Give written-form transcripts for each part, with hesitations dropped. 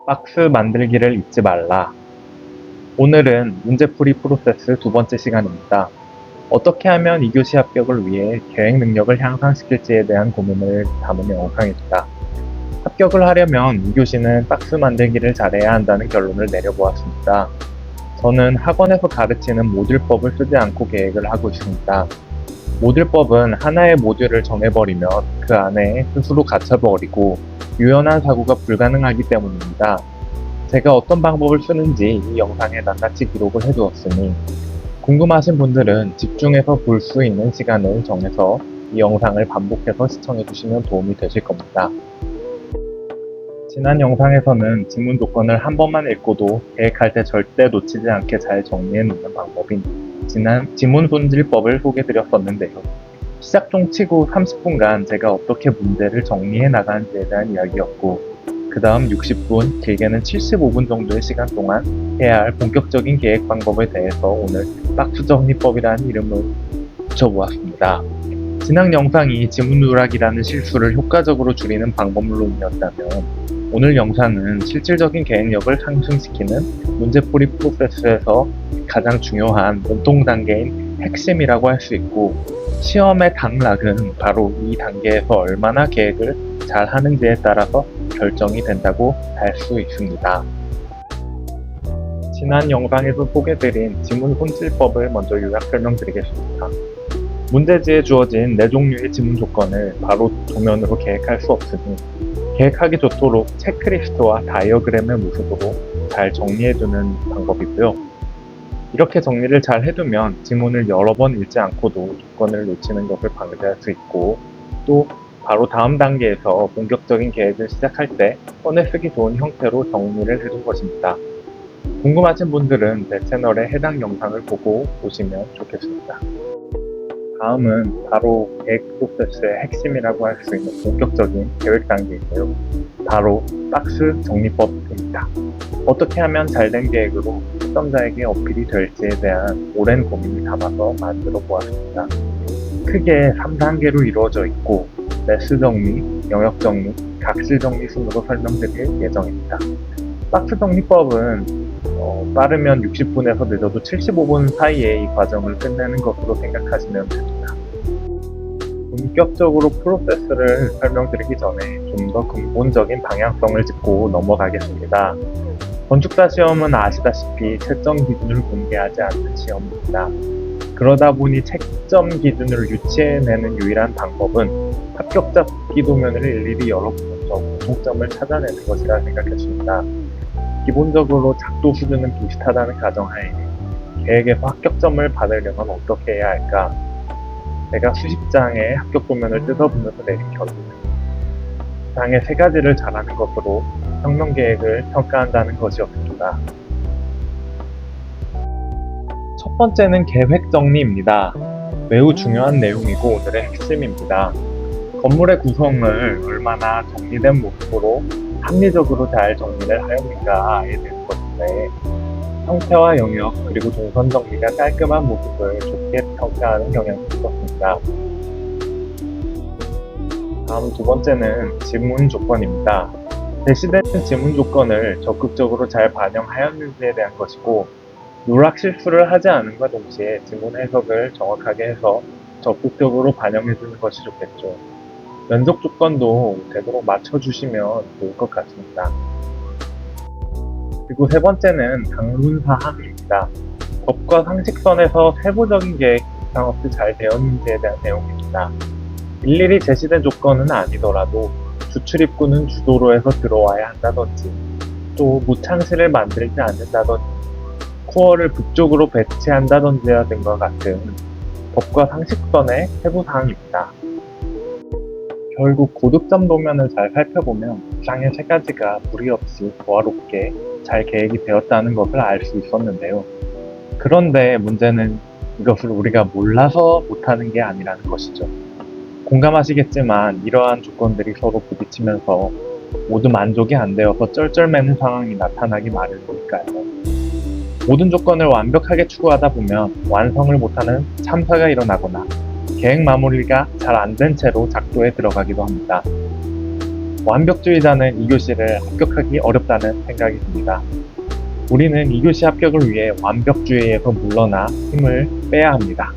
박스 만들기를 잊지 말라. 오늘은 문제풀이 프로세스 두 번째 시간입니다. 어떻게 하면 2교시 합격을 위해 계획 능력을 향상시킬지에 대한 고민을 담은 영상입니다. 합격을 하려면 2교시는 박스 만들기를 잘해야 한다는 결론을 내려보았습니다. 저는 학원에서 가르치는 모듈법을 쓰지 않고 계획을 하고 있습니다. 모듈법은 하나의 모듈을 정해버리면 그 안에 스스로 갇혀버리고 유연한 사고가 불가능하기 때문입니다. 제가 어떤 방법을 쓰는지 이 영상에 낱낱이 기록을 해두었으니 궁금하신 분들은 집중해서 볼 수 있는 시간을 정해서 이 영상을 반복해서 시청해주시면 도움이 되실 겁니다. 지난 영상에서는 지문 조건을 한 번만 읽고도 계획할 때 절대 놓치지 않게 잘 정리해 놓는 방법인 지문 손질법을 소개드렸었는데요. 시작 종 치고 30분간 제가 어떻게 문제를 정리해 나가는지에 대한 이야기였고, 그 다음 60분, 길게는 75분 정도의 시간 동안 해야 할 본격적인 계획 방법에 대해서 오늘 박스 정리법이라는 이름을 붙여보았습니다. 지난 영상이 지문 누락이라는 실수를 효과적으로 줄이는 방법론이었다면 오늘 영상은 실질적인 계획력을 상승시키는 문제풀이 프로세스에서 가장 중요한 몸통 단계인 핵심이라고 할 수 있고, 시험의 당락은 바로 이 단계에서 얼마나 계획을 잘 하는지에 따라서 결정이 된다고 할 수 있습니다. 지난 영상에서 소개드린 지문 손질법을 먼저 요약 설명드리겠습니다. 문제지에 주어진 4종류의 지문 조건을 바로 도면으로 계획할 수 없으니 계획하기 좋도록 체크리스트와 다이어그램의 모습으로 잘 정리해두는 방법이고요. 이렇게 정리를 잘 해두면 지문을 여러 번 읽지 않고도 조건을 놓치는 것을 방지할 수 있고, 또 바로 다음 단계에서 본격적인 계획을 시작할 때 꺼내 쓰기 좋은 형태로 정리를 해둔 것입니다. 궁금하신 분들은 제 채널의 해당 영상을 보고 오시면 좋겠습니다. 다음은 바로 계획 프로세스의 핵심이라고 할 수 있는 본격적인 계획 단계인데요. 바로 박스 정리법입니다. 어떻게 하면 잘된 계획으로 시청자에게 어필이 될지에 대한 오랜 고민을 담아서 만들어 보았습니다. 크게 3단계로 이루어져 있고, 매스 정리, 영역 정리, 각질 정리 순으로 설명드릴 예정입니다. 박스 정리법은 빠르면 60분에서 늦어도 75분 사이에 이 과정을 끝내는 것으로 생각하시면 됩니다. 본격적으로 프로세스를 설명드리기 전에 좀 더 근본적인 방향성을 짚고 넘어가겠습니다. 건축사 시험은 아시다시피 채점 기준을 공개하지 않는 시험입니다. 그러다 보니 채점 기준을 유추해내는 유일한 방법은 합격자 기도면을 일일이 열어보면서 공통점을 찾아내는 것이라 생각했습니다. 기본적으로 작도 수준은 비슷하다는 가정하에 계획에서 합격점을 받으려면 어떻게 해야 할까? 제가 수십 장의 합격 도면을 뜯어보면서 내린 결론은 이상의 3가지를 잘하는 것으로 혁명 계획을 평가한다는 것이었습니다. 첫 번째는 계획 정리입니다. 매우 중요한 내용이고 오늘의 핵심입니다. 건물의 구성을 얼마나 정리된 모습으로 합리적으로 잘 정리를 하였는가에 대한 것인데, 형태와 영역 그리고 동선 정리가 깔끔한 모습을 좋게 평가하는 경향이 있었습니다. 다음 두 번째는 지문 조건입니다. 제시된 지문 조건을 적극적으로 잘 반영하였는지에 대한 것이고, 누락 실수를 하지 않음과 동시에 지문 해석을 정확하게 해서 적극적으로 반영해주는 것이 좋겠죠. 면적 조건도 되도록 맞춰주시면 좋을 것 같습니다. 그리고 세 번째는 강론사항입니다. 법과 상식선에서 세부적인 계획 이상 없이 잘 되었는지에 대한 내용입니다. 일일이 제시된 조건은 아니더라도 주출입구는 주도로에서 들어와야 한다든지, 또 무창실을 만들지 않는다든지, 코어를 북쪽으로 배치한다든지와 등과 같은 법과 상식선의 세부사항입니다. 결국 고득점 도면을 잘 살펴보면 이상의 3가지가 무리 없이 조화롭게 잘 계획이 되었다는 것을 알 수 있었는데요. 그런데 문제는 이것을 우리가 몰라서 못하는 게 아니라는 것이죠. 공감하시겠지만 이러한 조건들이 서로 부딪히면서 모두 만족이 안 되어서 쩔쩔매는 상황이 나타나기 마련이니까요. 모든 조건을 완벽하게 추구하다 보면 완성을 못하는 참사가 일어나거나 계획 마무리가 잘 안 된 채로 작도에 들어가기도 합니다. 완벽주의자는 2교시를 합격하기 어렵다는 생각이 듭니다. 우리는 2교시 합격을 위해 완벽주의에서 물러나 힘을 빼야 합니다.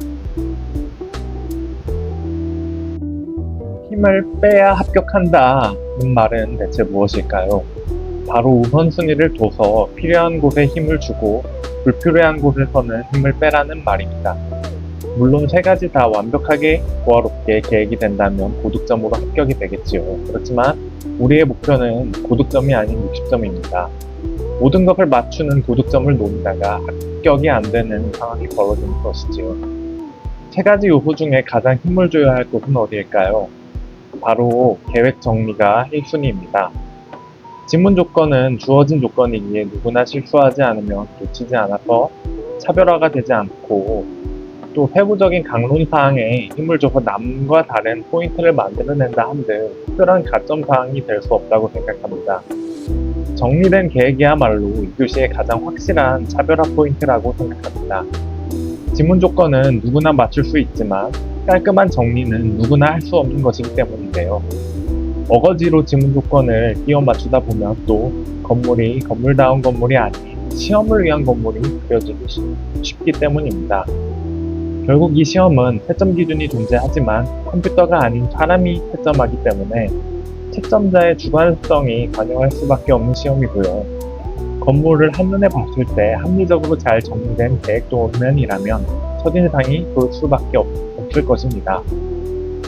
힘을 빼야 합격한다는 말은 대체 무엇일까요? 바로 우선순위를 둬서 필요한 곳에 힘을 주고 불필요한 곳에서는 힘을 빼라는 말입니다. 물론 세 가지 다 완벽하게 조화롭게 계획이 된다면 고득점으로 합격이 되겠지요. 그렇지만 우리의 목표는 고득점이 아닌 60점입니다. 모든 것을 맞추는 고득점을 노리다가 합격이 안 되는 상황이 벌어지는 것이지요. 세 가지 요소 중에 가장 힘을 줘야 할 곳은 어디일까요? 바로 계획 정리가 1순위입니다. 지문 조건은 주어진 조건이기에 누구나 실수하지 않으면 놓치지 않아서 차별화가 되지 않고 또 세부적인 강론사항에 힘을 줘서 남과 다른 포인트를 만들어낸다 한들 특별한 가점사항이 될 수 없다고 생각합니다. 정리된 계획이야말로 2교시의 가장 확실한 차별화 포인트라고 생각합니다. 지문 조건은 누구나 맞출 수 있지만 깔끔한 정리는 누구나 할 수 없는 것이기 때문인데요. 어거지로 지문 조건을 끼워 맞추다 보면 또 건물이 건물다운 건물이 아닌 시험을 위한 건물이 그려지기 쉽기 때문입니다. 결국 이 시험은 채점 기준이 존재하지만 컴퓨터가 아닌 사람이 채점하기 때문에 채점자의 주관성이 관여할 수밖에 없는 시험이고요. 건물을 한눈에 봤을 때 합리적으로 잘 정리된 계획 도면이라면 첫인상이 좋을 수밖에 없을 것입니다.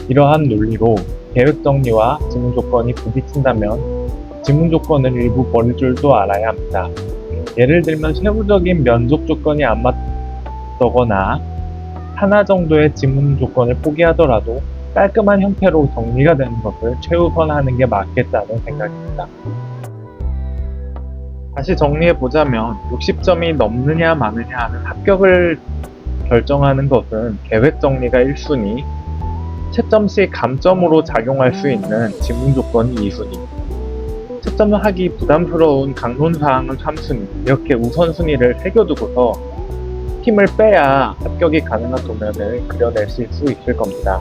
이러한 논리로 계획 정리와 지문 조건이 부딪힌다면 지문 조건을 일부 버릴 줄도 알아야 합니다. 예를 들면 세부적인 면적 조건이 안 맞거나 하나 정도의 지문 조건을 포기하더라도 깔끔한 형태로 정리가 되는 것을 최우선하는 게 맞겠다는 생각입니다. 다시 정리해보자면 60점이 넘느냐 마느냐 하는 합격을 결정하는 것은 계획 정리가 1순위, 채점 시 감점으로 작용할 수 있는 지문 조건이 2순위, 채점을 하기 부담스러운 강론사항은 3순위, 이렇게 우선순위를 새겨두고서 힘을 빼야 합격이 가능한 도면을 그려내실 수 있을 겁니다.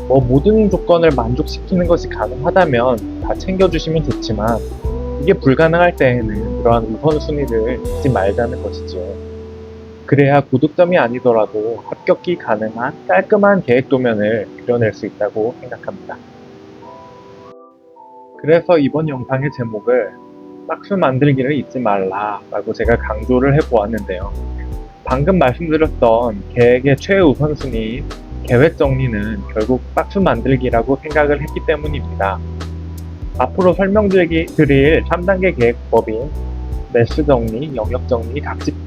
모든 조건을 만족시키는 것이 가능하다면 다 챙겨주시면 좋지만 이게 불가능할 때에는 이러한 우선순위를 잊지 말자는 것이지요. 그래야 고득점이 아니더라도 합격이 가능한 깔끔한 계획 도면을 그려낼 수 있다고 생각합니다. 그래서 이번 영상의 제목을 박스 만들기를 잊지 말라 라고 제가 강조를 해보았는데요. 방금 말씀드렸던 계획의 최우선순위 계획 정리는 결국 박스 만들기라고 생각을 했기 때문입니다. 앞으로 설명드릴 3단계 계획법인 매스 정리, 영역 정리,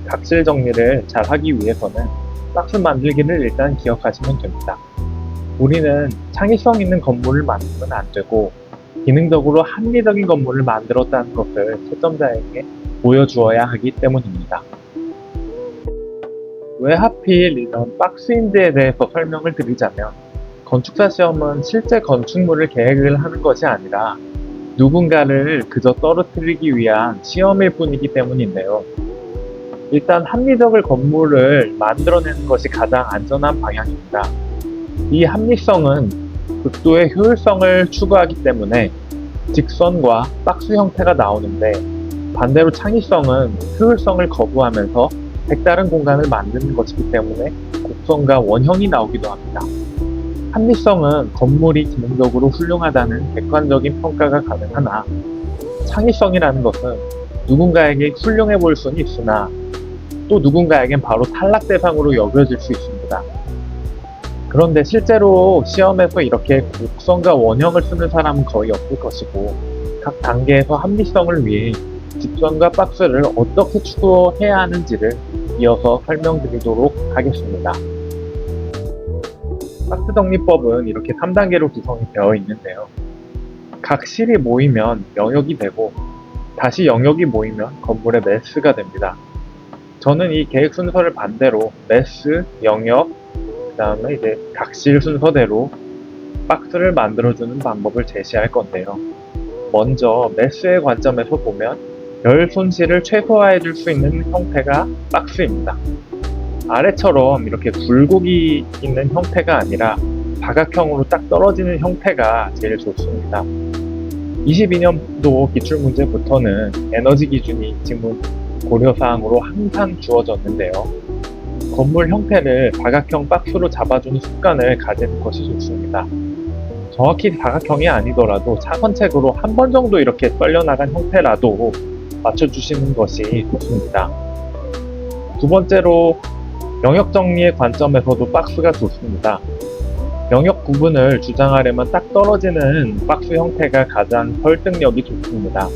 각질 정리를 잘 하기 위해서는 박스 만들기를 일단 기억하시면 됩니다. 우리는 창의성 있는 건물을 만들면 안 되고 기능적으로 합리적인 건물을 만들었다는 것을 채점자에게 보여주어야 하기 때문입니다. 왜 하필 이런 박스인지에 대해서 설명을 드리자면 건축사 시험은 실제 건축물을 계획을 하는 것이 아니라 누군가를 그저 떨어뜨리기 위한 시험일 뿐이기 때문인데요. 일단 합리적인 건물을 만들어내는 것이 가장 안전한 방향입니다. 이 합리성은 극도의 효율성을 추구하기 때문에 직선과 박스 형태가 나오는데 반대로 창의성은 효율성을 거부하면서 색다른 공간을 만드는 것이기 때문에 곡선과 원형이 나오기도 합니다. 합리성은 건물이 기능적으로 훌륭하다는 객관적인 평가가 가능하나 창의성이라는 것은 누군가에게 훌륭해 보일 수는 있으나 또 누군가에겐 바로 탈락 대상으로 여겨질 수 있습니다. 그런데 실제로 시험에서 이렇게 곡선과 원형을 쓰는 사람은 거의 없을 것이고 각 단계에서 합리성을 위해 직선과 박스를 어떻게 추구해야 하는지를 이어서 설명드리도록 하겠습니다. 박스 정리법은 이렇게 3단계로 구성이 되어 있는데요. 각 실이 모이면 영역이 되고 다시 영역이 모이면 건물의 매스가 됩니다. 저는 이 계획 순서를 반대로 매스, 영역, 그 다음에 이제 각실 순서대로 박스를 만들어주는 방법을 제시할 건데요. 먼저 매스의 관점에서 보면 열 손실을 최소화해 줄 수 있는 형태가 박스입니다. 아래처럼 이렇게 굴곡이 있는 형태가 아니라 사각형으로 딱 떨어지는 형태가 제일 좋습니다. 22년도 기출문제부터는 에너지 기준이 지문 고려사항으로 항상 주어졌는데요. 건물 형태를 다각형 박스로 잡아주는 습관을 가지는 것이 좋습니다. 정확히 다각형이 아니더라도 차선책으로 한 번 정도 이렇게 썰려나간 형태라도 맞춰주시는 것이 좋습니다. 두 번째로 영역 정리의 관점에서도 박스가 좋습니다. 영역 구분을 주장하려면 딱 떨어지는 박스 형태가 가장 설득력이 좋습니다.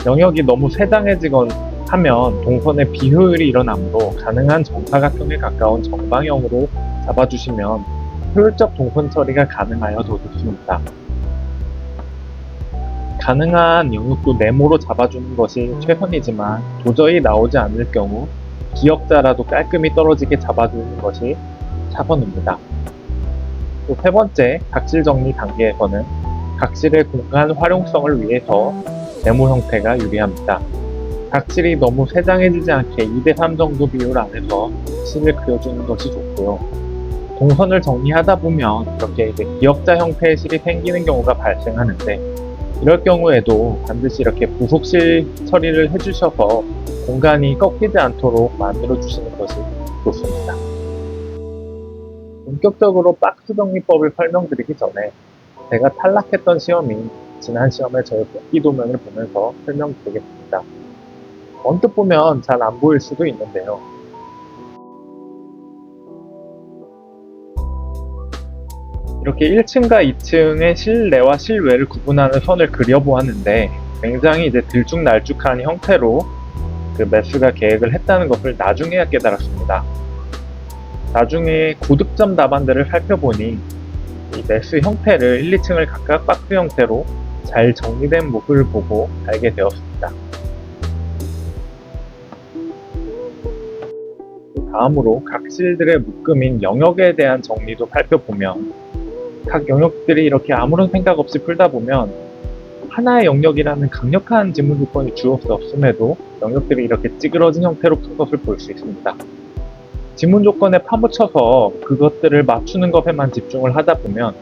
영역이 너무 세장해지건 하면 동선의 비효율이 일어나므로 가능한 정사각형에 가까운 정방형으로 잡아주시면 효율적 동선 처리가 가능하여 더 좋습니다. 가능한 영역도 네모로 잡아주는 것이 최선이지만 도저히 나오지 않을 경우 기역자라도 깔끔히 떨어지게 잡아주는 것이 차선입니다. 또 세 번째, 각질 정리 단계에서는 각질의 공간 활용성을 위해서 네모 형태가 유리합니다. 각질이 너무 세장해지지 않게 2대3 정도 비율 안에서 실을 그려주는 것이 좋고요. 동선을 정리하다 보면 이렇게 기역자 형태의 실이 생기는 경우가 발생하는데 이럴 경우에도 반드시 이렇게 부속실 처리를 해주셔서 공간이 꺾이지 않도록 만들어 주시는 것이 좋습니다. 본격적으로 박스 정리법을 설명드리기 전에 제가 탈락했던 시험이 지난 시험의 저의 복귀 도면을 보면서 설명드리겠습니다. 언뜻 보면 잘 안 보일 수도 있는데요. 이렇게 1층과 2층의 실내와 실외를 구분하는 선을 그려보았는데 굉장히 들쭉날쭉한 형태로 그 매스가 계획을 했다는 것을 나중에야 깨달았습니다. 나중에 고득점 답안들을 살펴보니 이 매스 형태를 1, 2층을 각각 박스 형태로 잘 정리된 모습을 보고 알게 되었습니다. 다음으로 각실들의 묶음인 영역에 대한 정리도 살펴보면 각 영역들이 이렇게 아무런 생각 없이 풀다 보면 하나의 영역이라는 강력한 지문 조건이 주어 없음에도 영역들이 이렇게 찌그러진 형태로 푼 것을 볼 수 있습니다. 지문 조건에 파묻혀서 그것들을 맞추는 것에만 집중을 하다 보면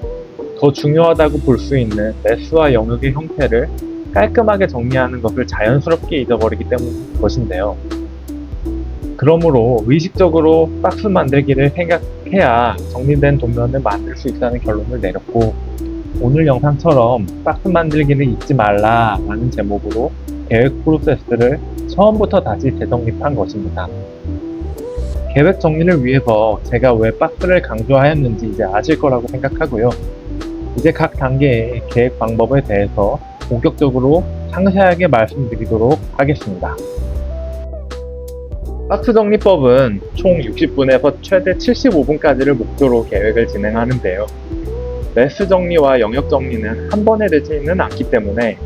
더 중요하다고 볼 수 있는 매스와 영역의 형태를 깔끔하게 정리하는 것을 자연스럽게 잊어버리기 때문인 것인데요. 그러므로 의식적으로 박스 만들기를 생각해야 정리된 도면을 만들 수 있다는 결론을 내렸고 오늘 영상처럼 박스 만들기를 잊지 말라 라는 제목으로 계획 프로세스를 처음부터 다시 재정립한 것입니다. 계획 정리를 위해서 제가 왜 박스를 강조하였는지 이제 아실 거라고 생각하고요. 이제 각 단계의 계획 방법에 대해서 본격적으로 상세하게 말씀드리도록 하겠습니다. 박스 정리법은 총 60분에서 최대 75분까지를 목표로 계획을 진행하는데요. 매스 정리와 영역 정리는 한 번에 되지는 않기 때문에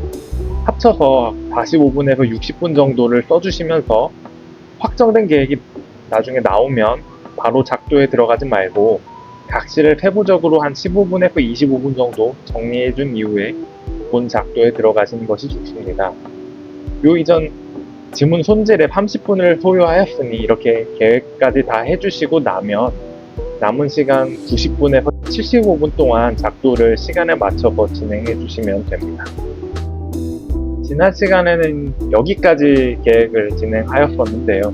합쳐서 45분에서 60분 정도를 써주시면서 확정된 계획이 나중에 나오면 바로 작도에 들어가지 말고 각실을 세부적으로 한 15분에서 25분 정도 정리해준 이후에 본 작도에 들어가시는 것이 좋습니다. 요 이전 지문 손질에 30분을 소요하였으니 이렇게 계획까지 다 해주시고 나면 남은 시간 90분에서 75분 동안 작도를 시간에 맞춰서 진행해 주시면 됩니다. 지난 시간에는 여기까지 계획을 진행하였었는데요.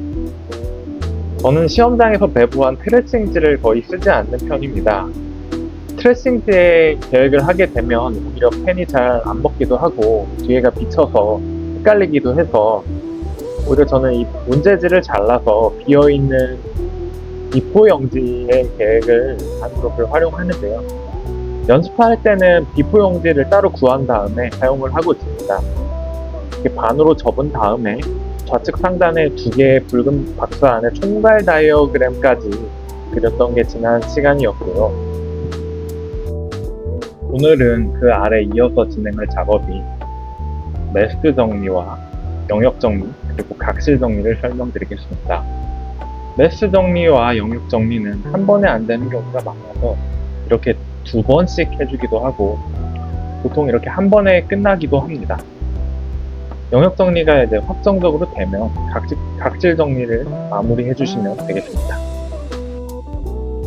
저는 시험장에서 배부한 트레싱지를 거의 쓰지 않는 편입니다. 트레싱지에 계획을 하게 되면 오히려 펜이 잘 안 먹기도 하고 뒤에가 비쳐서 헷갈리기도 해서 오히려 저는 이 문제지를 잘라서 비어있는 비포 용지의 계획을 하는 것을 활용하는데요. 연습할 때는 비포 용지를 따로 구한 다음에 사용을 하고 있습니다. 이렇게 반으로 접은 다음에 좌측 상단에 2개의 붉은 박스 안에 총괄 다이어그램까지 그렸던 게 지난 시간이었고요. 오늘은 그 아래 이어서 진행할 작업이 매스 정리와 영역 정리 그리고 각실 정리를 설명드리겠습니다. 매스 정리와 영역 정리는 한 번에 안 되는 경우가 많아서 이렇게 2번씩 해주기도 하고 보통 이렇게 한 번에 끝나기도 합니다. 영역 정리가 이제 확정적으로 되면 각질 정리를 마무리 해주시면 되겠습니다.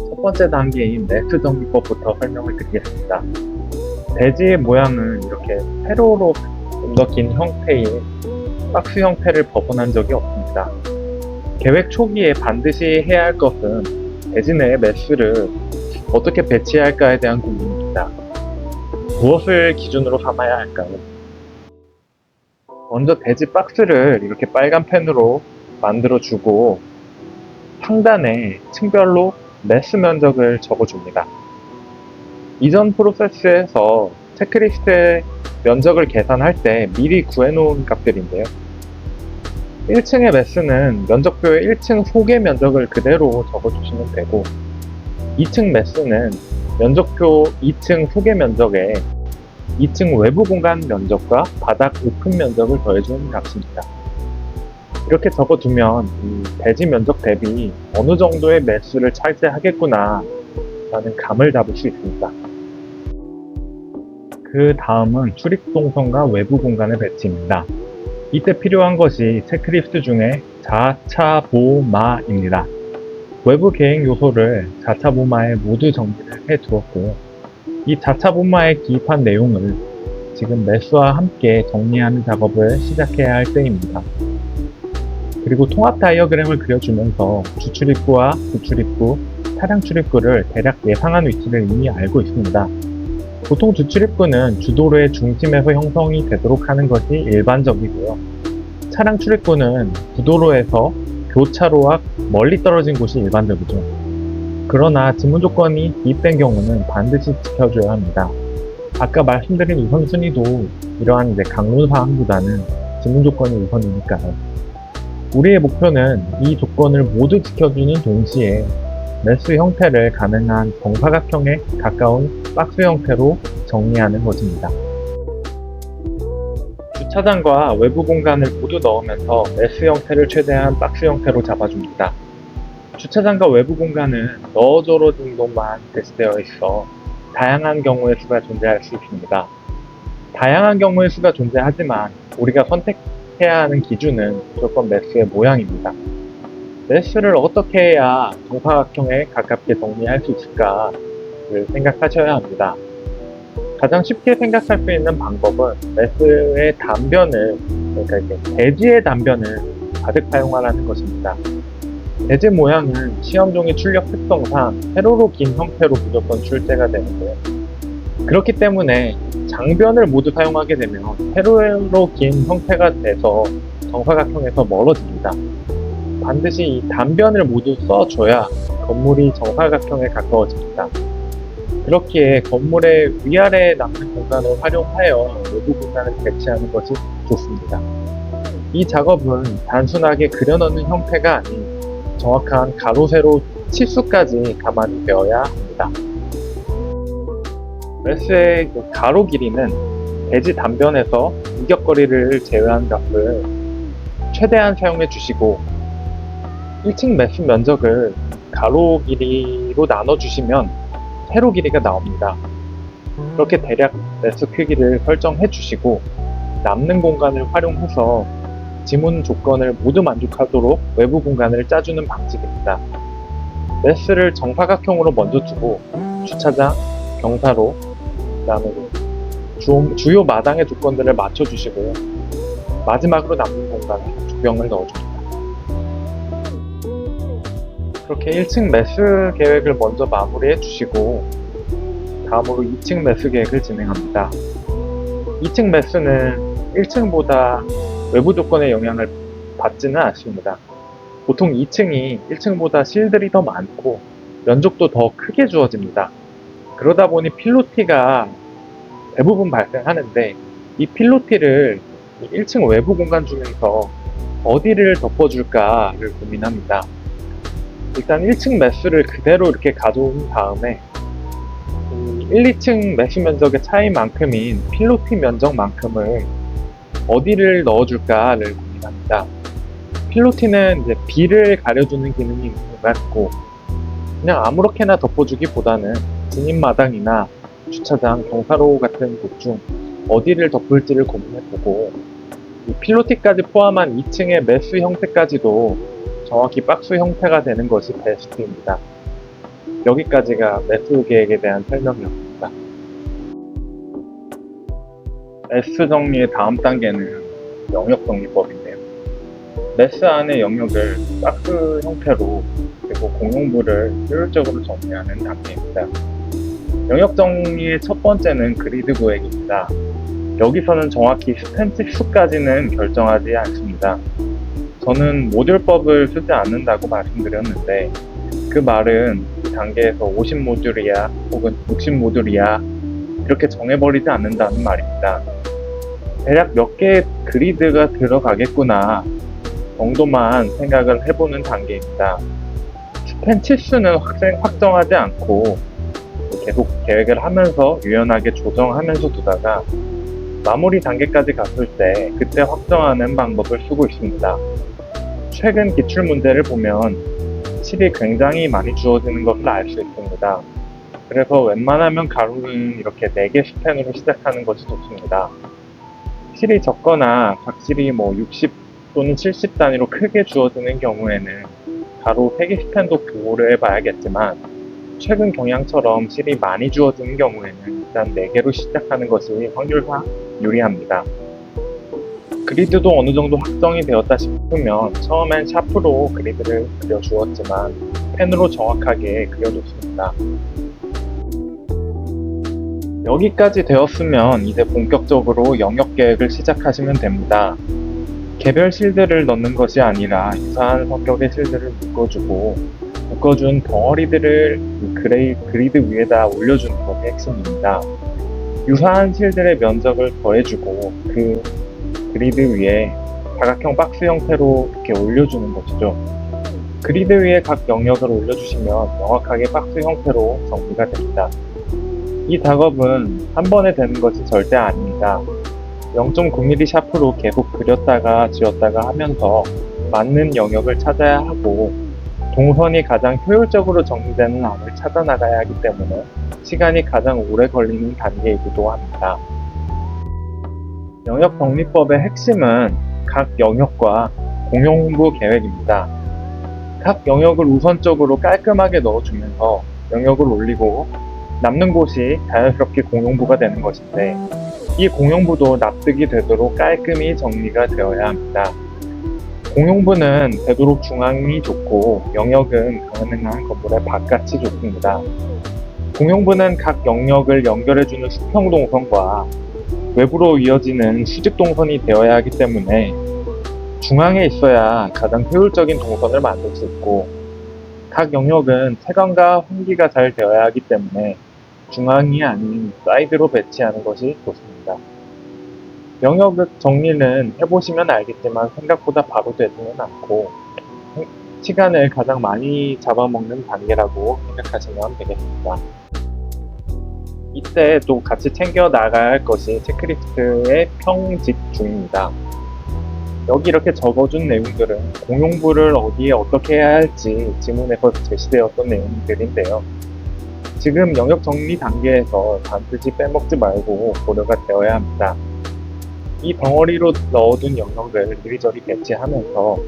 첫 번째 단계인 매스 정리법부터 설명을 드리겠습니다. 대지의 모양은 이렇게 세로로 좀 더 긴 형태의 박스 형태를 벗어난 적이 없습니다. 계획 초기에 반드시 해야 할 것은 대지 내의 매스를 어떻게 배치해야 할까에 대한 고민입니다. 무엇을 기준으로 삼아야 할까요? 먼저 대지 박스를 이렇게 빨간 펜으로 만들어주고 상단에 층별로 매스 면적을 적어줍니다. 이전 프로세스에서 체크리스트의 면적을 계산할 때 미리 구해놓은 값들인데요. 1층의 매스는 면적표에 1층 소개 면적을 그대로 적어주시면 되고 2층 매스는 면적표 2층 소개 면적에 2층 외부 공간 면적과 바닥 오픈 면적을 더해주는 값입니다. 이렇게 적어두면 이 대지 면적 대비 어느 정도의 매수를 차지하겠구나 라는 감을 잡을 수 있습니다. 그 다음은 출입 동선과 외부 공간의 배치입니다. 이때 필요한 것이 체크리스트 중에 자차보마입니다. 외부 계획 요소를 자차보마에 모두 정리를 해 두었고요. 이 자차보마에 기입한 내용을 지금 매수와 함께 정리하는 작업을 시작해야 할 때입니다. 그리고 통합 다이어그램을 그려주면서 주출입구와 부출입구, 차량 출입구를 대략 예상한 위치를 이미 알고 있습니다. 보통 주출입구는 주도로의 중심에서 형성이 되도록 하는 것이 일반적이고요. 차량 출입구는 부도로에서 교차로와 멀리 떨어진 곳이 일반적이죠. 그러나 지문 조건이 기입된 경우는 반드시 지켜줘야 합니다. 아까 말씀드린 우선순위도 이러한 강론사항보다는 지문 조건이 우선이니까요. 우리의 목표는 이 조건을 모두 지켜주는 동시에 매수 형태를 가능한 정사각형에 가까운 박스 형태로 정리하는 것입니다. 주차장과 외부 공간을 모두 넣으면서 매수 형태를 최대한 박스 형태로 잡아줍니다. 주차장과 외부 공간은 넣어줘로 정도만 배치되어 있어 다양한 경우의 수가 존재할 수 있습니다. 다양한 경우의 수가 존재하지만 우리가 선택해야 하는 기준은 무조건 매수의 모양입니다. 매수를 어떻게 해야 정사각형에 가깝게 정리할 수 있을까를 생각하셔야 합니다. 가장 쉽게 생각할 수 있는 방법은 매수의 단변을, 그러니까 대지의 단변을 가득 사용하라는 것입니다. 대지 모양은 시험 종이 출력 특성상 세로로 긴 형태로 무조건 출제가 되는데요. 그렇기 때문에 장변을 모두 사용하게 되면 세로로 긴 형태가 돼서 정사각형에서 멀어집니다. 반드시 이 단변을 모두 써줘야 건물이 정사각형에 가까워집니다. 그렇기에 건물의 위아래에 남는 공간을 활용하여 외부 공간을 배치하는 것이 좋습니다. 이 작업은 단순하게 그려넣는 형태가 아닌 정확한 가로, 세로, 치수까지 감안이 되어야 합니다. 매수의 가로 길이는 대지 단변에서 이격거리를 제외한 값을 최대한 사용해 주시고 1층 매수 면적을 가로 길이로 나눠주시면 세로 길이가 나옵니다. 그렇게 대략 매수 크기를 설정해 주시고 남는 공간을 활용해서 지문 조건을 모두 만족하도록 외부 공간을 짜주는 방식입니다. 매수를 정사각형으로 먼저 두고 주차장, 경사로, 그 다음에 주요 마당의 조건들을 맞춰주시고요. 마지막으로 남는 공간에 조경을 넣어줍니다. 그렇게 1층 매수 계획을 먼저 마무리해 주시고 다음으로 2층 매수 계획을 진행합니다. 2층 매수는 1층보다 외부 조건의 영향을 받지는 않습니다. 보통 2층이 1층보다 실들이 더 많고 면적도 더 크게 주어집니다. 그러다 보니 필로티가 대부분 발생하는데 이 필로티를 1층 외부 공간 중에서 어디를 덮어줄까를 고민합니다. 일단 1층 매수를 그대로 이렇게 가져온 다음에 1, 2층 매수 면적의 차이만큼인 필로티 면적만큼을 어디를 넣어줄까를 고민합니다. 필로티는 이제 비를 가려주는 기능이 있는 것 같고 그냥 아무렇게나 덮어주기보다는 진입마당이나 주차장, 경사로 같은 곳 중 어디를 덮을지를 고민해보고 이 필로티까지 포함한 2층의 매수 형태까지도 정확히 박스 형태가 되는 것이 베스트입니다. 여기까지가 매수 계획에 대한 설명이었습니다. S 정리의 다음 단계는 영역 정리법인데요. 메스 안의 영역을 박스 형태로 그리고 공용부를 효율적으로 정리하는 단계입니다. 영역 정리의 첫 번째는 그리드 구획입니다. 여기서는 정확히 스탠치 수까지는 결정하지 않습니다. 저는 모듈법을 쓰지 않는다고 말씀드렸는데 그 말은 이 단계에서 50모듈이야 혹은 60모듈이야 이렇게 정해버리지 않는다는 말입니다. 대략 몇 개의 그리드가 들어가겠구나 정도만 생각을 해보는 단계입니다. 스팬 치수는 확정하지 않고 계속 계획을 하면서 유연하게 조정하면서 두다가 마무리 단계까지 갔을 때 그때 확정하는 방법을 쓰고 있습니다. 최근 기출 문제를 보면 실이 굉장히 많이 주어지는 것을 알 수 있습니다. 그래서 웬만하면 가루는 이렇게 4개 스팬으로 시작하는 것이 좋습니다. 실이 적거나 각실이 60 또는 70 단위로 크게 주어지는 경우에는 가로 3개 스팬도 고려해 봐야겠지만 최근 경향처럼 실이 많이 주어지는 경우에는 일단 4개로 시작하는 것이 확률상 유리합니다. 그리드도 어느 정도 확정이 되었다 싶으면 처음엔 샤프로 그리드를 그려주었지만 펜으로 정확하게 그려줬습니다. 여기까지 되었으면 이제 본격적으로 영역 계획을 시작하시면 됩니다. 개별 실드를 넣는 것이 아니라 유사한 성격의 실드를 묶어준 덩어리들을 그리드 위에다 올려주는 것이 핵심입니다. 유사한 실들의 면적을 더해주고 그 그리드 위에 사각형 박스 형태로 이렇게 올려주는 것이죠. 그리드 위에 각 영역을 올려주시면 명확하게 박스 형태로 정리가 됩니다. 이 작업은 한 번에 되는 것이 절대 아닙니다. 0.9mm 샤프로 계속 그렸다가 지웠다가 하면서 맞는 영역을 찾아야 하고 동선이 가장 효율적으로 정리되는 안을 찾아 나가야 하기 때문에 시간이 가장 오래 걸리는 단계이기도 합니다. 영역 정리법의 핵심은 각 영역과 공용 홍보 계획입니다. 각 영역을 우선적으로 깔끔하게 넣어주면서 영역을 올리고 남는 곳이 자연스럽게 공용부가 되는 것인데 이 공용부도 납득이 되도록 깔끔히 정리가 되어야 합니다. 공용부는 되도록 중앙이 좋고 영역은 가능한 건물의 바깥이 좋습니다. 공용부는 각 영역을 연결해주는 수평 동선과 외부로 이어지는 수직 동선이 되어야 하기 때문에 중앙에 있어야 가장 효율적인 동선을 만들 수 있고 각 영역은 채광과 환기가 잘 되어야 하기 때문에 중앙이 아닌 사이드로 배치하는 것이 좋습니다. 영역 정리는 해보시면 알겠지만 생각보다 바로 되지는 않고 시간을 가장 많이 잡아먹는 단계라고 생각하시면 되겠습니다. 이때 또 같이 챙겨 나가야 할 것이 체크리스트의 평직 중입니다. 여기 이렇게 적어준 내용들은 공용부를 어디에 어떻게 해야 할지 지문에서 제시되었던 내용들인데요. 지금 영역 정리 단계에서 반드시 빼먹지 말고 고려가 되어야 합니다. 이 덩어리로 넣어둔 영역을 이리저리 배치하면서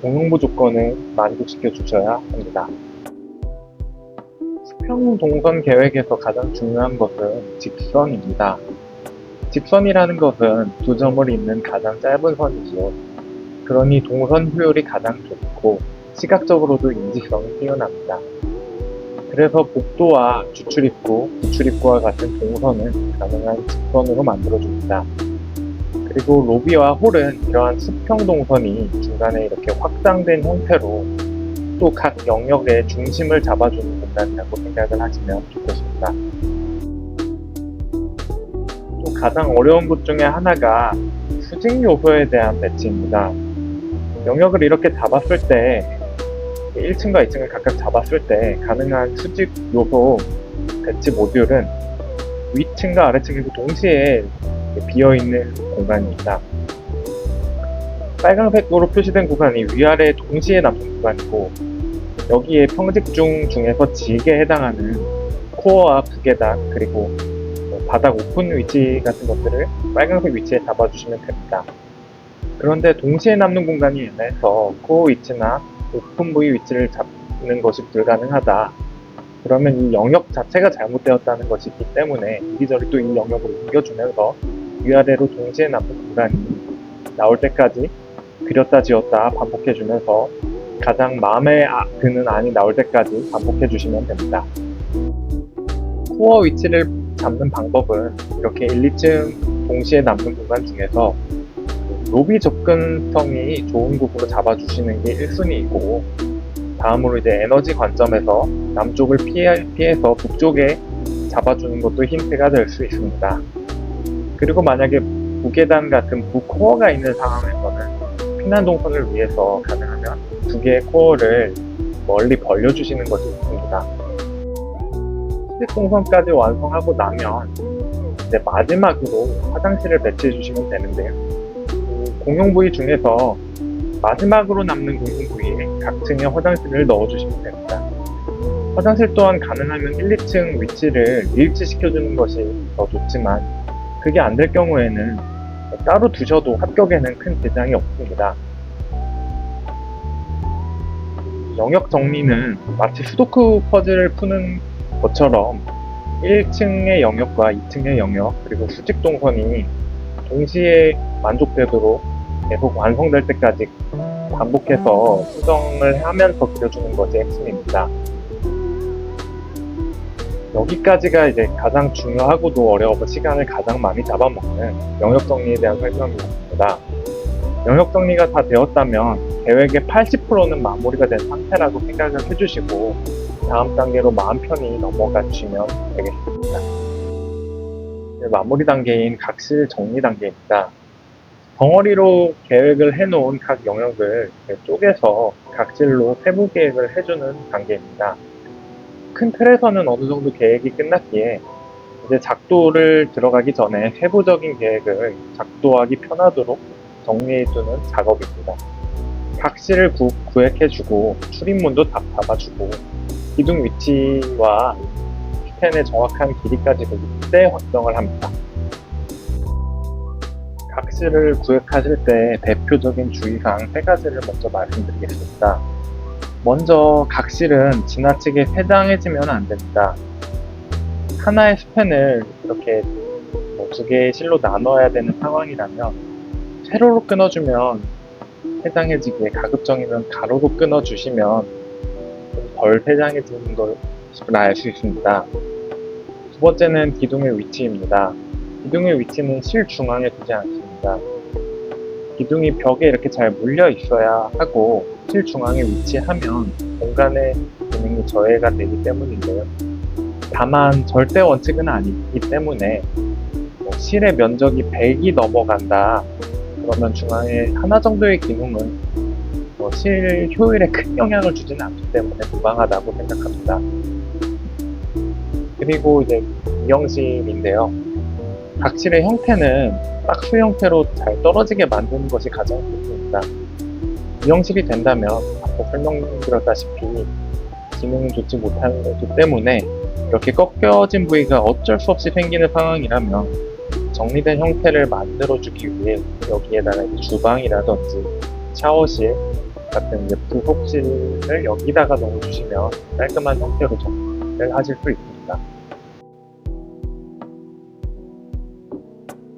공용부 조건을 만족시켜 주셔야 합니다. 수평 동선 계획에서 가장 중요한 것은 직선입니다. 직선이라는 것은 두 점을 잇는 가장 짧은 선이죠. 그러니 동선 효율이 가장 좋고 시각적으로도 인지성이 뛰어납니다. 그래서 복도와 주출입구, 구출입구와 같은 동선은 가능한 직선으로 만들어줍니다. 그리고 로비와 홀은 이러한 수평 동선이 중간에 이렇게 확장된 형태로 또 각 영역의 중심을 잡아주는 공간이라고 생각을 하시면 좋겠습니다. 또 가장 어려운 것 중에 하나가 수직 요소에 대한 배치입니다. 영역을 이렇게 잡았을 때 1층과 2층을 각각 잡았을 때 가능한 수직 요소 배치 모듈은 위층과 아래층에서 동시에 비어있는 공간입니다. 빨간색으로 표시된 구간이 위아래 동시에 남는 구간이고 여기에 평직중 중에서 질게 해당하는 코어와 부계단 그리고 바닥 오픈 위치 같은 것들을 빨간색 위치에 잡아주시면 됩니다. 그런데 동시에 남는 공간이 애매해서 코어 위치나 오픈 부위 위치를 잡는 것이 불가능하다. 그러면 이 영역 자체가 잘못되었다는 것이기 때문에 이리저리 또 이 영역을 옮겨주면서 위아래로 동시에 남는 공간이 나올 때까지 그렸다 지웠다 반복해주면서 가장 마음에 드는 안이 나올 때까지 반복해주시면 됩니다. 코어 위치를 잡는 방법은 이렇게 1, 2층 동시에 남는 공간 중에서 로비 접근성이 좋은 곳으로 잡아주시는 게 1순위이고, 다음으로 이제 에너지 관점에서 남쪽을 피해서 북쪽에 잡아주는 것도 힌트가 될 수 있습니다. 그리고 만약에 북계단 같은 북코어가 있는 상황에서는 피난 동선을 위해서 가능하면 두 개의 코어를 멀리 벌려주시는 것이 좋습니다. 수직 동선까지 완성하고 나면 이제 마지막으로 화장실을 배치해 주시면 되는데요. 공용 부위 중에서 마지막으로 남는 공용 부위에 각 층에 화장실을 넣어주시면 됩니다. 화장실 또한 가능하면 1, 2층 위치를 일치시켜주는 것이 더 좋지만 그게 안 될 경우에는 따로 두셔도 합격에는 큰 지장이 없습니다. 영역 정리는 마치 수도쿠 퍼즐을 푸는 것처럼 1층의 영역과 2층의 영역 그리고 수직 동선이 동시에 만족되도록 계속 완성될 때까지 반복해서 수정을 하면서 그려주는 것이 핵심입니다. 여기까지가 이제 가장 중요하고도 어려워 시간을 가장 많이 잡아먹는 영역 정리에 대한 설명이었습니다. 영역 정리가 다 되었다면 계획의 80%는 마무리가 된 상태라고 생각을 해주시고 다음 단계로 마음 편히 넘어가 주시면 되겠습니다. 마무리 단계인 각실 정리 단계입니다. 덩어리로 계획을 해놓은 각 영역을 쪼개서 각질로 세부 계획을 해주는 단계입니다. 큰 틀에서는 어느 정도 계획이 끝났기에 이제 작도를 들어가기 전에 세부적인 계획을 작도하기 편하도록 정리해주는 작업입니다. 각실을 구획해주고 출입문도 다 잡아주고 기둥 위치와 스텐의 정확한 길이까지도 이때 확정을 합니다. 각실을 구획하실 때 대표적인 주의사항 3가지를 먼저 말씀드리겠습니다. 먼저 각실은 지나치게 세장해지면 안 됩니다. 하나의 스팬을 이렇게 2개의 실로 나눠야 되는 상황이라면 세로로 끊어주면 세장해지게, 가급적이면 가로로 끊어주시면 좀 덜 세장해지는 것을 알 수 있습니다. 두 번째는 기둥의 위치입니다. 기둥의 위치는 실 중앙에 두지 않습니다. 기둥이 벽에 이렇게 잘 물려 있어야 하고 실 중앙에 위치하면 공간의 기능이 저해가 되기 때문인데요. 다만 절대 원칙은 아니기 때문에 실의 면적이 100이 넘어간다 그러면 중앙에 하나 정도의 기둥은 실 효율에 큰 영향을 주지는 않기 때문에 무방하다고 생각합니다. 그리고 이제 이형식인데요. 각실의 형태는 박스 형태로 잘 떨어지게 만드는 것이 가장 좋습니다. 이형식이 된다면 앞서 설명드렸다시피 기능이 좋지 못하는 거기 때문에 이렇게 꺾여진 부위가 어쩔 수 없이 생기는 상황이라면 정리된 형태를 만들어주기 위해 여기에다가 이제 주방이라든지 샤워실 같은 이제 부속실을 여기다가 넣어주시면 깔끔한 형태로 정리를 하실 수 있습니다.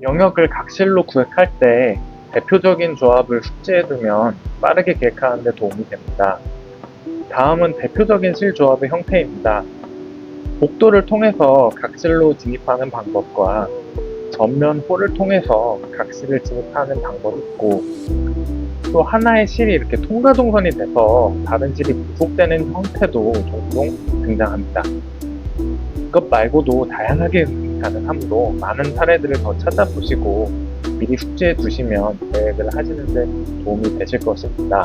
영역을 각실로 구획할 때 대표적인 조합을 숙지해두면 빠르게 계획하는 데 도움이 됩니다. 다음은 대표적인 실 조합의 형태입니다. 복도를 통해서 각실로 진입하는 방법과 전면 홀을 통해서 각실을 진입하는 방법이 있고 또 하나의 실이 이렇게 통과동선이 돼서 다른 실이 부속되는 형태도 종종 등장합니다. 이것 말고도 다양하게 가능하므로 많은 사례들을 더 찾아보시고 미리 숙지해 두시면 계획을 하시는 데 도움이 되실 것입니다.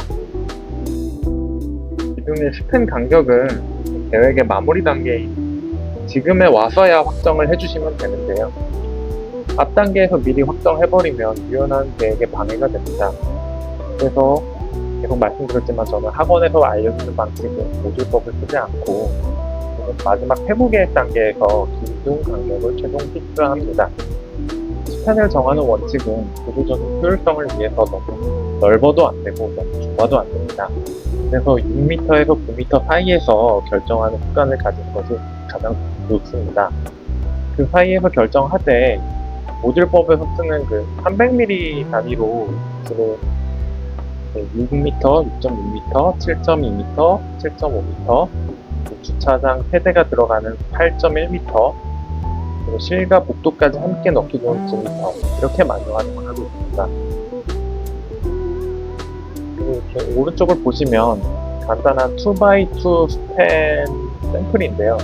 기둥의 스팬 간격은 계획의 마무리 단계인 지금에 와서야 확정을 해주시면 되는데요. 앞 단계에서 미리 확정해버리면 유연한 계획에 방해가 됩니다. 그래서 계속 말씀드렸지만 저는 학원에서 알려주는 방식은 모듈법을 쓰지 않고 마지막 세부 계획 단계에서 기둥 간격을 최종 픽스합니다. 스팬을 정하는 원칙은 구조적인 효율성을 위해서 너무 넓어도 안 되고 너무 좁아도 안 됩니다. 그래서 6m에서 9m 사이에서 결정하는 습관을 가지는 것이 가장 좋습니다. 그 사이에서 결정하되 모듈법에서 쓰는 그 300mm 단위로 주로 6m, 6.6m, 7.2m, 7.5m, 주차장 세대가 들어가는 8.1m, 그리고 실과 복도까지 함께 넣기 좋은 9m, 이렇게 많이 활용을 하고 있습니다. 그리고 이렇게 오른쪽을 보시면 간단한 2x2 스팬 샘플인데요.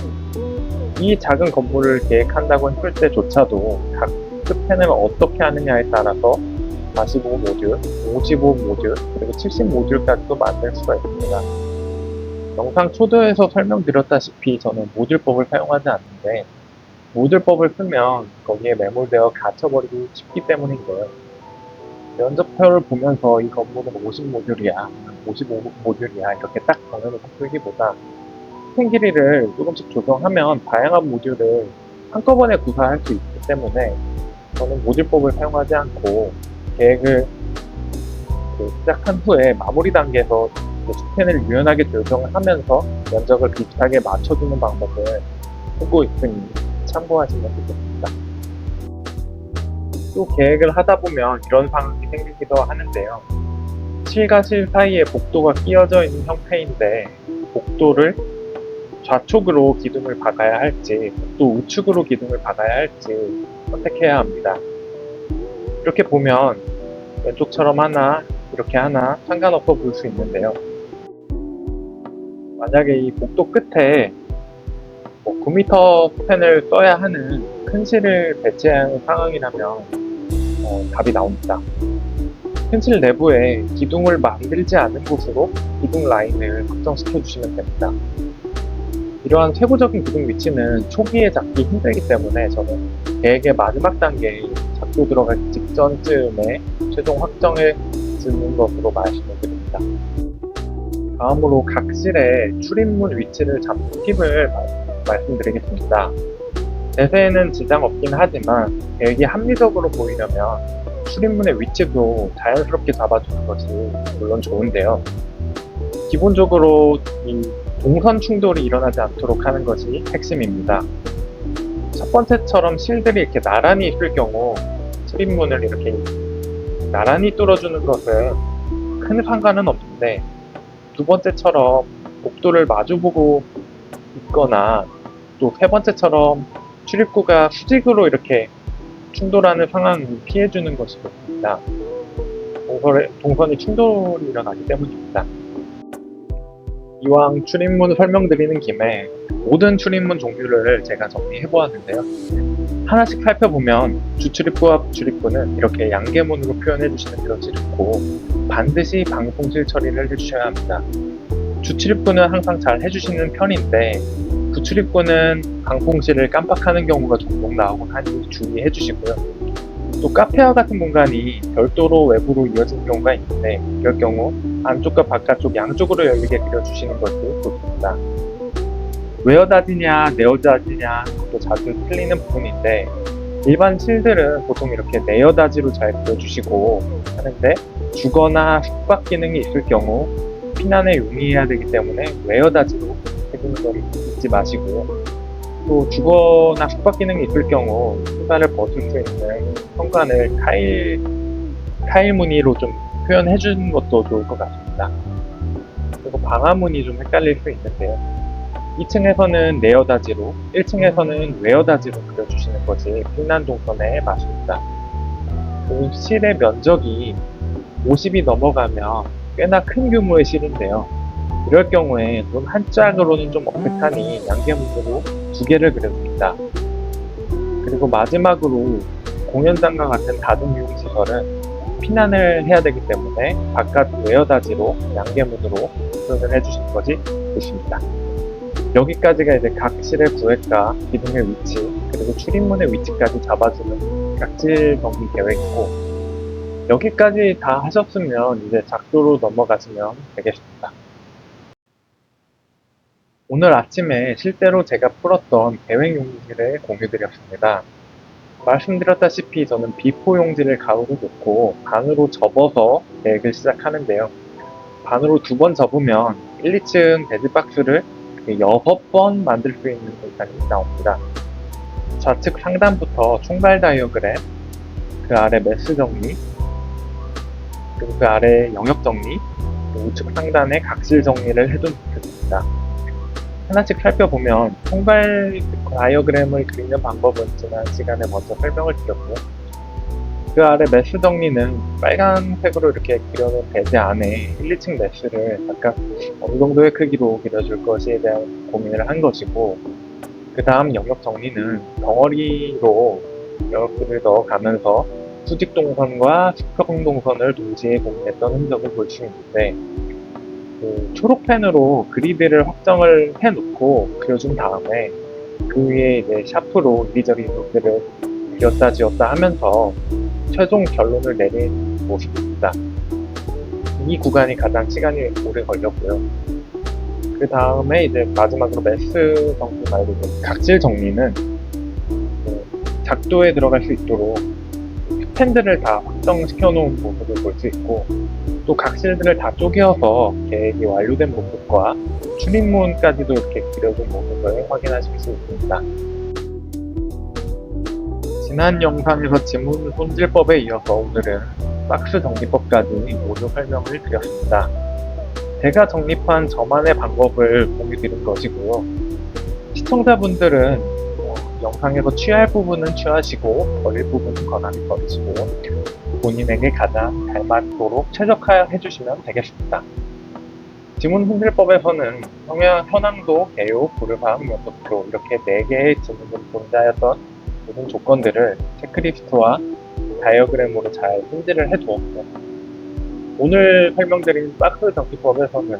이 작은 건물을 계획한다고 했을 때조차도 각 스팬을 어떻게 하느냐에 따라서 45 모듈, 55 모듈, 그리고 70 모듈까지도 만들 수가 있습니다. 영상 초도에서 설명드렸다시피 저는 모듈법을 사용하지 않는데, 모듈법을 쓰면 거기에 매몰되어 갇혀버리기 쉽기 때문인데요. 면접표를 보면서 이 건물은 50 모듈이야, 55 모듈이야 이렇게 딱 정해놓고 쓰기보다 스팬 길이를 조금씩 조정하면 다양한 모듈을 한꺼번에 구사할 수 있기 때문에 저는 모듈법을 사용하지 않고 계획을 시작한 후에 마무리 단계에서 스팬을 유연하게 조정하면서 면적을 비슷하게 맞춰주는 방법을 쓰고 있으니 참고하시면 되겠습니다. 또 계획을 하다 보면 이런 상황이 생기기도 하는데요. 실과 실 사이에 복도가 끼어져 있는 형태인데 복도를 좌측으로 기둥을 박아야 할지 복도 우측으로 기둥을 박아야 할지 선택해야 합니다. 이렇게 보면 왼쪽처럼 하나, 이렇게 하나 상관없어 보일 수 있는데요. 만약에 이 복도 끝에 9m 스팬을 써야 하는 큰 실을 배치해야 하는 상황이라면 답이 나옵니다. 큰 실 내부에 기둥을 만들지 않은 곳으로 기둥 라인을 확정시켜 주시면 됩니다. 이러한 세부적인 기둥 위치는 초기에 잡기 힘들기 때문에 저는 계획의 마지막 단계에 작도 들어가기 직전쯤에 최종 확정해 주는 것으로 말씀을 드립니다. 다음으로 각 실의 출입문 위치를 잡는 팁을 말씀드리겠습니다. 대세에는 지장 없긴 하지만 계획이 합리적으로 보이려면 출입문의 위치도 자연스럽게 잡아주는 것이 물론 좋은데요. 기본적으로 이 동선 충돌이 일어나지 않도록 하는 것이 핵심입니다. 첫 번째처럼 실들이 이렇게 나란히 있을 경우 출입문을 이렇게 나란히 뚫어주는 것은 큰 상관은 없는데, 두 번째처럼 복도를 마주보고 있거나 또 세 번째처럼 출입구가 수직으로 이렇게 충돌하는 상황을 피해주는 것이 좋습니다. 동선이 충돌이 일어나기 때문입니다. 이왕 출입문 설명드리는 김에 모든 출입문 종류를 제가 정리해보았는데요. 하나씩 살펴보면 주출입구와 부출입구는 이렇게 양계문으로 표현해주시는 것이 좋고, 반드시 방풍실 처리를 해주셔야 합니다. 주출입구는 항상 잘 해주시는 편인데 부출입구는 방풍실을 깜빡하는 경우가 종종 나오곤 하니 주의해 주시고요. 또 카페와 같은 공간이 별도로 외부로 이어진 경우가 있는데 이럴 경우 안쪽과 바깥쪽 양쪽으로 열리게 그려주시는 것이 좋습니다. 웨어다지냐 네어다지냐 또 자주 틀리는 부분인데, 일반 실들은 보통 이렇게 네어다지로 잘 그려주시고 하는데 주거나 숙박 기능이 있을 경우 피난에 용이해야 되기 때문에 웨어다지로 해주는 걸 잊지 마시고요. 또 주거나 숙박 기능이 있을 경우 신발을 벗을 수 있는 현관을 타일 무늬로 좀 표현해 주는 것도 좋을 것 같습니다. 그리고 방화문이 좀 헷갈릴 수 있는데요. 2층에서는 네어다지로, 1층에서는 웨어다지로 그려주시는 것이 피난 동선에 맞습니다. 그리고 실의 면적이 50이 넘어가면 꽤나 큰 규모의 실인데요. 이럴 경우에 눈 한 짝으로는 좀 어색하니 양계문으로 2개를 그려줍니다. 그리고 마지막으로 공연장과 같은 다중이용시설은 피난을 해야 되기 때문에 바깥 웨어다지로 양계문으로 표현을 해주시는 것이 좋습니다. 여기까지가 이제 각 실의 구획과 기둥의 위치, 그리고 출입문의 위치까지 잡아주는 각질 정비 계획이고, 여기까지 다 하셨으면 이제 작도로 넘어가시면 되겠습니다. 오늘 아침에 실제로 제가 풀었던 계획 용지를 공유드렸습니다. 말씀드렸다시피 저는 비포 용지를 가로로 놓고 반으로 접어서 계획을 시작하는데요. 반으로 2번 접으면 1, 2층 배지박스를 6번 만들 수 있는 공간이 나옵니다. 좌측 상단부터 총괄 다이어그램, 그 아래 매수 정리, 그리고 그 아래 영역 정리, 그리고 우측 상단에 각질 정리를 해도 좋겠습니다. 하나씩 살펴보면 총괄 다이어그램을 그리는 방법은 지난 시간에 먼저 설명을 드렸고요. 그 아래 매수 정리는 빨간색으로 이렇게 그려놓은 배제 안에 1, 2층 매수를 각각 어느 정도의 크기로 그려줄 것에 대한 고민을 한 것이고, 그 다음 영역 정리는 덩어리로 영역들을 넣어가면서 수직 동선과 수평 동선을 동시에 고민했던 흔적을 볼 수 있는데, 그 초록펜으로 그리드를 확정을 해놓고 그려준 다음에 그 위에 이제 샤프로 이리저리 노트를 그렸다 지웠다 하면서 최종 결론을 내린 모습입니다. 이 구간이 가장 시간이 오래 걸렸고요. 그 다음에 이제 마지막으로 매스 정리 말고 각질 정리는 작도에 들어갈 수 있도록 펜들을 다 확정시켜 놓은 모습을 볼 수 있고, 또 각실들을 다 쪼개어서 계획이 완료된 모습과 출입문까지도 이렇게 그려준 모습을 확인하실 수 있습니다. 지난 영상에서 지문 손질법에 이어서 오늘은 박스 정리법까지 모두 설명을 드렸습니다. 제가 정립한 저만의 방법을 공유드린 것이고요. 시청자분들은 영상에서 취할 부분은 취하시고 버릴 부분은 권한히 버리시고 본인에게 가장 잘 맞도록 최적화해 주시면 되겠습니다. 지문 손질법에서는 현황도, 개요, 불합, 연속도 이렇게 4개의 지문을 존재하였던 모든 조건들을 체크리스트와 다이어그램으로 잘 손질을 해두었고요. 오늘 설명드린 박스 정리법에서는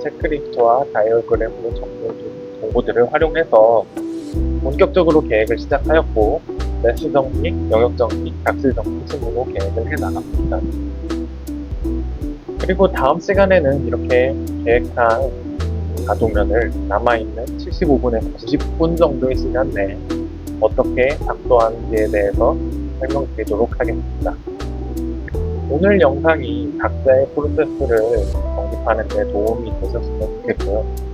체크리스트와 다이어그램으로 정리해둔 정보들을 활용해서 본격적으로 계획을 시작하였고, 매수 정리, 영역 정리, 각질 정리 순으로 계획을 해나갑니다. 그리고 다음 시간에는 이렇게 계획한 가도면을 남아있는 75분에서 90분 정도의 시간 내에 어떻게 작도하는지에 대해서 설명드리도록 하겠습니다. 오늘 영상이 각자의 프로세스를 정립하는 데 도움이 되셨으면 좋겠고요.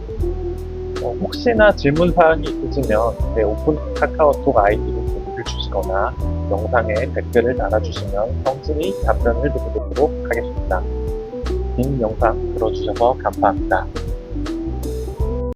혹시나 질문사항이 있으시면 오픈 카카오톡 아이디로 문의를 주시거나 영상에 댓글을 달아주시면 성실히 답변을 드리도록 하겠습니다. 긴 영상 들어주셔서 감사합니다.